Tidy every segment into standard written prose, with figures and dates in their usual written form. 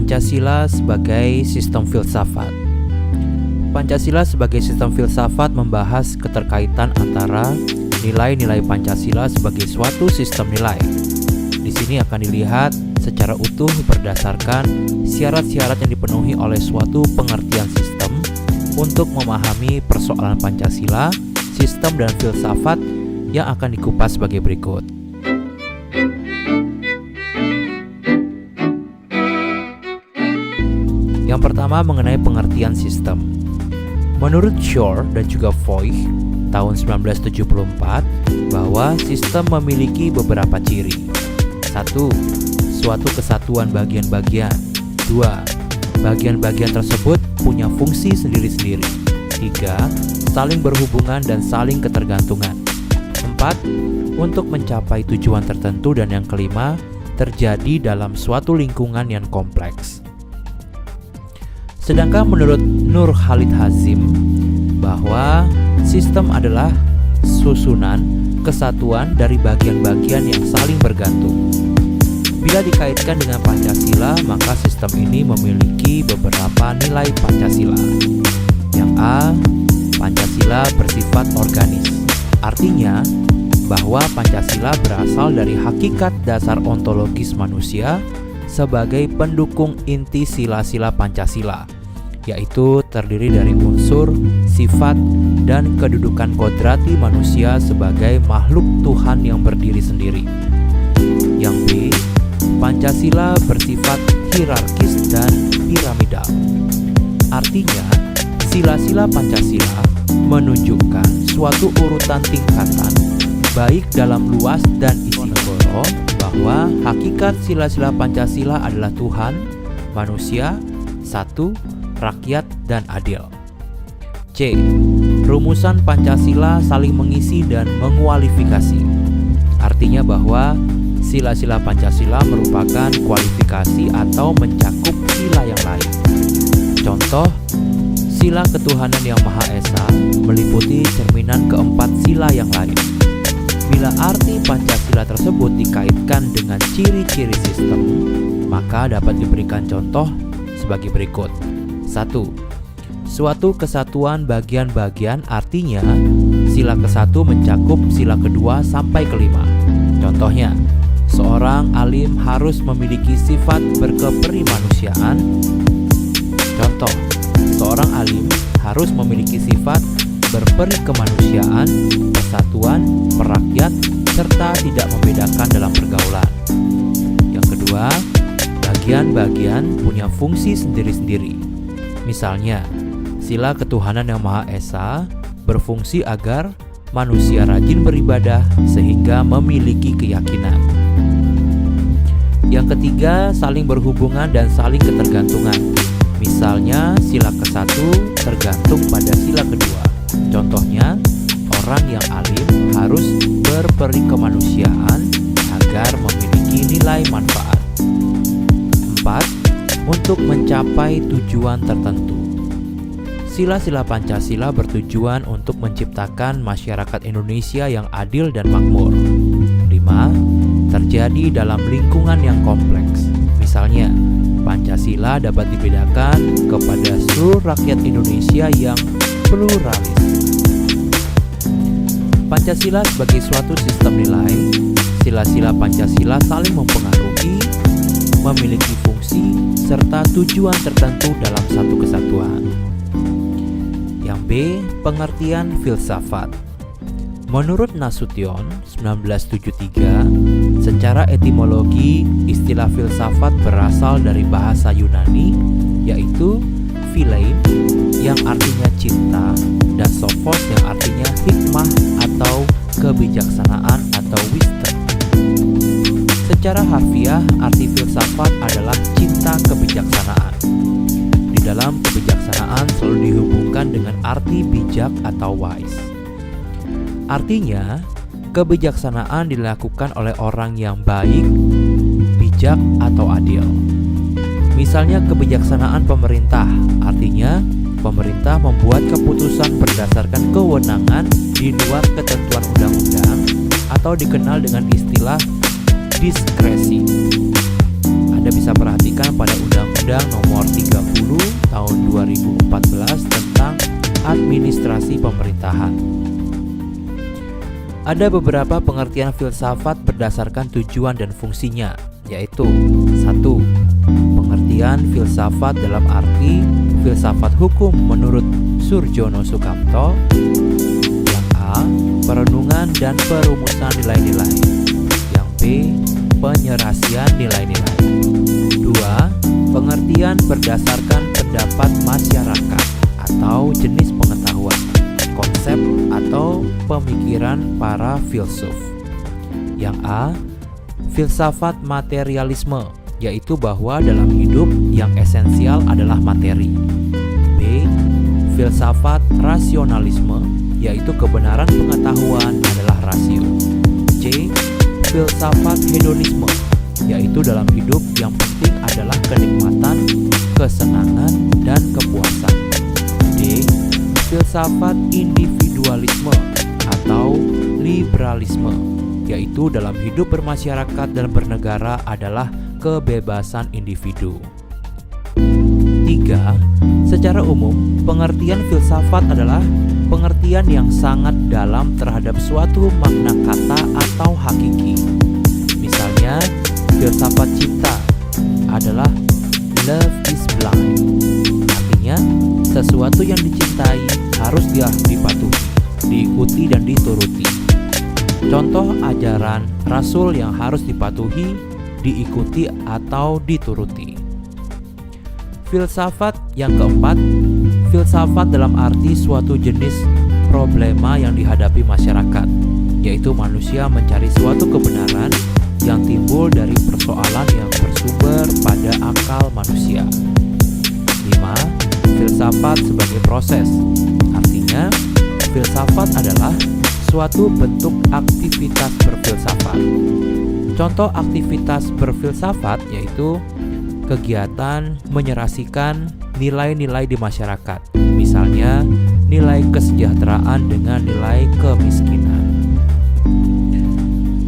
Pancasila sebagai sistem filsafat. Pancasila sebagai sistem filsafat membahas keterkaitan antara nilai-nilai Pancasila sebagai suatu sistem nilai. Di sini akan dilihat secara utuh berdasarkan syarat-syarat yang dipenuhi oleh suatu pengertian sistem untuk memahami persoalan Pancasila, sistem dan filsafat yang akan dikupas sebagai berikut. Yang pertama mengenai pengertian sistem. Menurut Shore dan juga Foy tahun 1974 bahwa sistem memiliki beberapa ciri. 1. Suatu kesatuan bagian-bagian. 2. Bagian-bagian tersebut punya fungsi sendiri-sendiri. 3. Saling berhubungan dan saling ketergantungan. 4. Untuk mencapai tujuan tertentu, dan yang kelima, terjadi dalam suatu lingkungan yang kompleks. Sedangkan menurut Nur Khalid Hazim bahwa sistem adalah susunan kesatuan dari bagian-bagian yang saling bergantung. Bila dikaitkan dengan Pancasila, maka sistem ini memiliki beberapa nilai Pancasila. Yang A, Pancasila bersifat organis. Artinya bahwa Pancasila berasal dari hakikat dasar ontologis manusia sebagai pendukung inti sila-sila Pancasila, yaitu terdiri dari unsur, sifat, dan kedudukan kodrati manusia sebagai makhluk Tuhan yang berdiri sendiri. Yang B, Pancasila bersifat hierarkis dan piramidal. Artinya, sila-sila Pancasila menunjukkan suatu urutan tingkatan, baik dalam luas dan isi negara, bahwa hakikat sila-sila Pancasila adalah Tuhan, manusia, satu, rakyat, dan adil. C. Rumusan Pancasila saling mengisi dan mengualifikasi. Artinya bahwa sila-sila Pancasila merupakan kualifikasi atau mencakup sila yang lain. Contoh, sila ketuhanan yang Maha Esa meliputi cerminan keempat sila yang lain. Bila arti Pancasila tersebut dikaitkan dengan ciri-ciri sistem, maka dapat diberikan contoh sebagai berikut. 1. Suatu kesatuan bagian-bagian, artinya sila ke-1 mencakup sila kedua sampai kelima. Contohnya, seorang alim harus memiliki sifat berkeperimanusiaan. Contoh, seorang alim harus memiliki sifat berperikemanusiaan, persatuan, merakyat, serta tidak membedakan dalam pergaulan. Yang kedua, bagian-bagian punya fungsi sendiri-sendiri. Misalnya, sila ketuhanan yang Maha Esa berfungsi agar manusia rajin beribadah sehingga memiliki keyakinan. Yang ketiga, saling berhubungan dan saling ketergantungan. Misalnya, sila ke-1 tergantung pada sila kedua. Contohnya, orang yang alim harus berperikemanusiaan agar memiliki nilai manfaat. 4. Untuk mencapai tujuan tertentu. Sila-sila Pancasila bertujuan untuk menciptakan masyarakat Indonesia yang adil dan makmur. 5. Terjadi dalam lingkungan yang kompleks. Misalnya, Pancasila dapat dibedakan kepada seluruh rakyat Indonesia yang pluralis. Pancasila sebagai suatu sistem nilai, sila-sila Pancasila saling mempengaruhi, memiliki fungsi, serta tujuan tertentu dalam satu kesatuan. Yang B, pengertian filsafat. Menurut Nasution 1973, secara etimologi istilah filsafat berasal dari bahasa Yunani, yaitu philein yang artinya cinta dan sophos yang artinya hikmah atau kebijaksanaan atau wisdom. Secara harfiah, arti filsafat adalah cinta kebijaksanaan. Di dalam kebijaksanaan selalu dihubungkan dengan arti bijak atau wise. Artinya, kebijaksanaan dilakukan oleh orang yang baik, bijak, atau adil. Misalnya kebijaksanaan pemerintah, artinya pemerintah membuat keputusan berdasarkan kewenangan di luar ketentuan undang-undang atau dikenal dengan istilah diskresi. Anda bisa perhatikan pada Undang-Undang Nomor 30 Tahun 2014 tentang Administrasi Pemerintahan. Ada beberapa pengertian filsafat berdasarkan tujuan dan fungsinya, yaitu 1. Pengertian filsafat dalam arti filsafat hukum menurut Surjono Sukamto. Yang A. Perenungan dan perumusan nilai-nilai. Yang B. Penyerasian nilai-nilai. 2. Pengertian berdasarkan pendapat masyarakat atau jenis pengetahuan, konsep atau pemikiran para filsuf. Yang A. Filsafat materialisme, yaitu bahwa dalam hidup yang esensial adalah materi. B. Filsafat rasionalisme, yaitu kebenaran pengetahuan adalah rasio. C. Filsafat hedonisme, yaitu dalam hidup yang penting adalah kenikmatan, kesenangan, dan kepuasan. D. Filsafat individualisme atau liberalisme, yaitu dalam hidup bermasyarakat dan bernegara adalah kebebasan individu. 3. Secara umum, pengertian filsafat adalah pengertian yang sangat dalam terhadap suatu makna kata atau hakiki. Misalnya, filsafat cinta adalah love is blind. Artinya, sesuatu yang dicintai harus dipatuhi, diikuti dan dituruti. Contoh ajaran Rasul yang harus dipatuhi, diikuti atau dituruti. Filsafat yang keempat, filsafat dalam arti suatu jenis problema yang dihadapi masyarakat, yaitu manusia mencari suatu kebenaran yang timbul dari persoalan yang bersumber pada akal manusia. 5. Filsafat sebagai proses. Artinya, filsafat adalah suatu bentuk aktivitas berfilsafat. Contoh aktivitas berfilsafat yaitu kegiatan menyerasikan nilai-nilai di masyarakat, misalnya nilai kesejahteraan dengan nilai kemiskinan.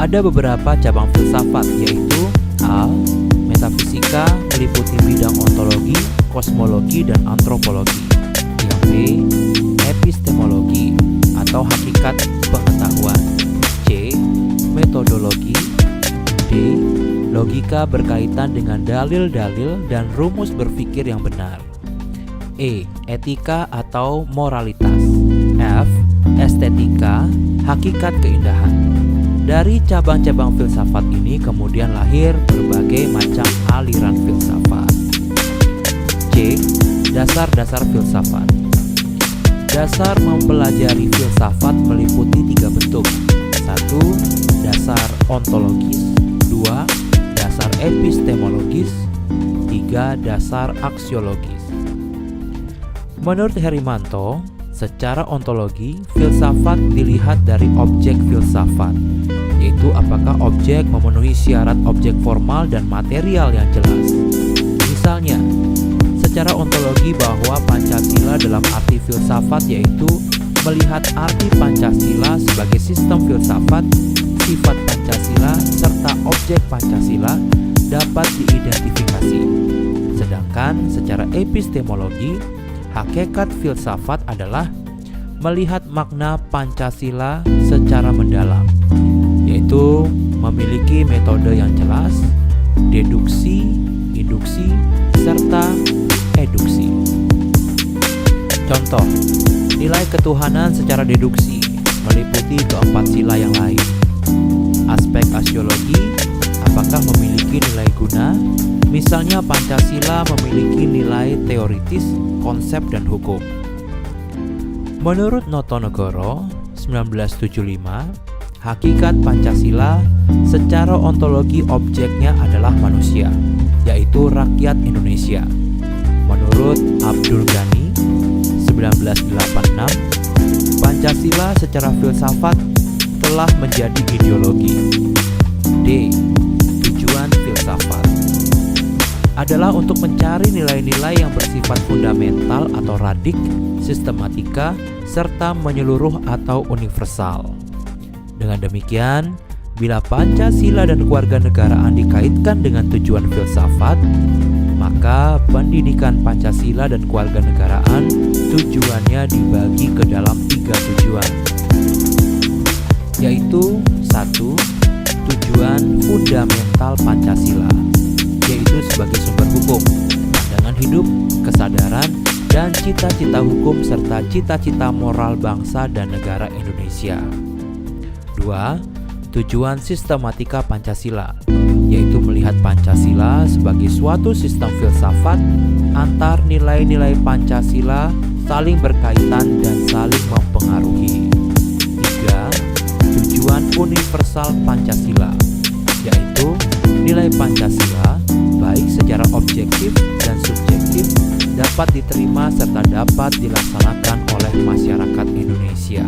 Ada beberapa cabang filsafat yaitu A. Metafisika meliputi bidang ontologi, kosmologi, dan antropologi. Yang B. Epistemologi atau hakikat pengetahuan. C. Metodologi. D. Logika berkaitan dengan dalil-dalil dan rumus berpikir yang benar. E. Etika atau moralitas. F. Estetika, hakikat keindahan. Dari cabang-cabang filsafat ini kemudian lahir berbagai macam aliran filsafat. C. Dasar-dasar filsafat. Dasar mempelajari filsafat meliputi 3 bentuk. 1. Dasar ontologis. 2. Dasar epistemologis. 3. Dasar aksiologis. Menurut Herimanto, secara ontologi, filsafat dilihat dari objek filsafat, yaitu apakah objek memenuhi syarat objek formal dan material yang jelas. Misalnya, secara ontologi bahwa Pancasila dalam arti filsafat yaitu melihat arti Pancasila sebagai sistem filsafat, sifat Pancasila, serta objek Pancasila dapat diidentifikasi. Sedangkan secara epistemologi, hakikat filsafat adalah melihat makna Pancasila secara mendalam, yaitu memiliki metode yang jelas, deduksi, induksi, serta eduksi. Contoh, nilai ketuhanan secara deduksi meliputi keempat sila yang lain. Aspek aksiologi, apakah memiliki nilai guna? Misalnya Pancasila memiliki nilai teoritis, konsep, dan hukum. Menurut Notonegoro 1975, hakikat Pancasila secara ontologi objeknya adalah manusia, yaitu rakyat Indonesia. Menurut Abdul Ghani 1986, Pancasila secara filsafat telah menjadi ideologi. D. Tujuan filsafat adalah untuk mencari nilai-nilai yang bersifat fundamental atau radik, sistematika, serta menyeluruh atau universal. Dengan demikian, Bila Pancasila dan kewarganegaraan dikaitkan dengan tujuan filsafat, maka pendidikan Pancasila dan kewarganegaraan tujuannya dibagi ke dalam 3 tujuan, yaitu 1. Tujuan fundamental Pancasila, yaitu sebagai sumber hukum, pandangan hidup, kesadaran, dan cita-cita hukum serta cita-cita moral bangsa dan negara Indonesia. 2. Tujuan sistematika Pancasila, yaitu melihat Pancasila sebagai suatu sistem filsafat antar nilai-nilai Pancasila saling berkaitan dan saling mempengaruhi. 3. Tujuan universal Pancasila, yaitu nilai Pancasila baik secara objektif dan subjektif dapat diterima serta dapat dilaksanakan oleh masyarakat Indonesia.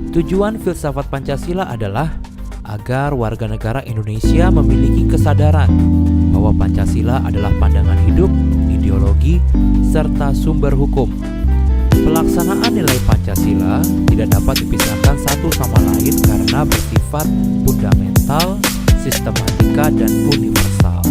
Tujuan filsafat Pancasila adalah agar warga negara Indonesia memiliki kesadaran bahwa Pancasila adalah pandangan hidup, ideologi, serta sumber hukum. Pelaksanaan nilai Pancasila tidak dapat dipisahkan satu sama lain karena bersifat fundamental, sistematika, dan universal.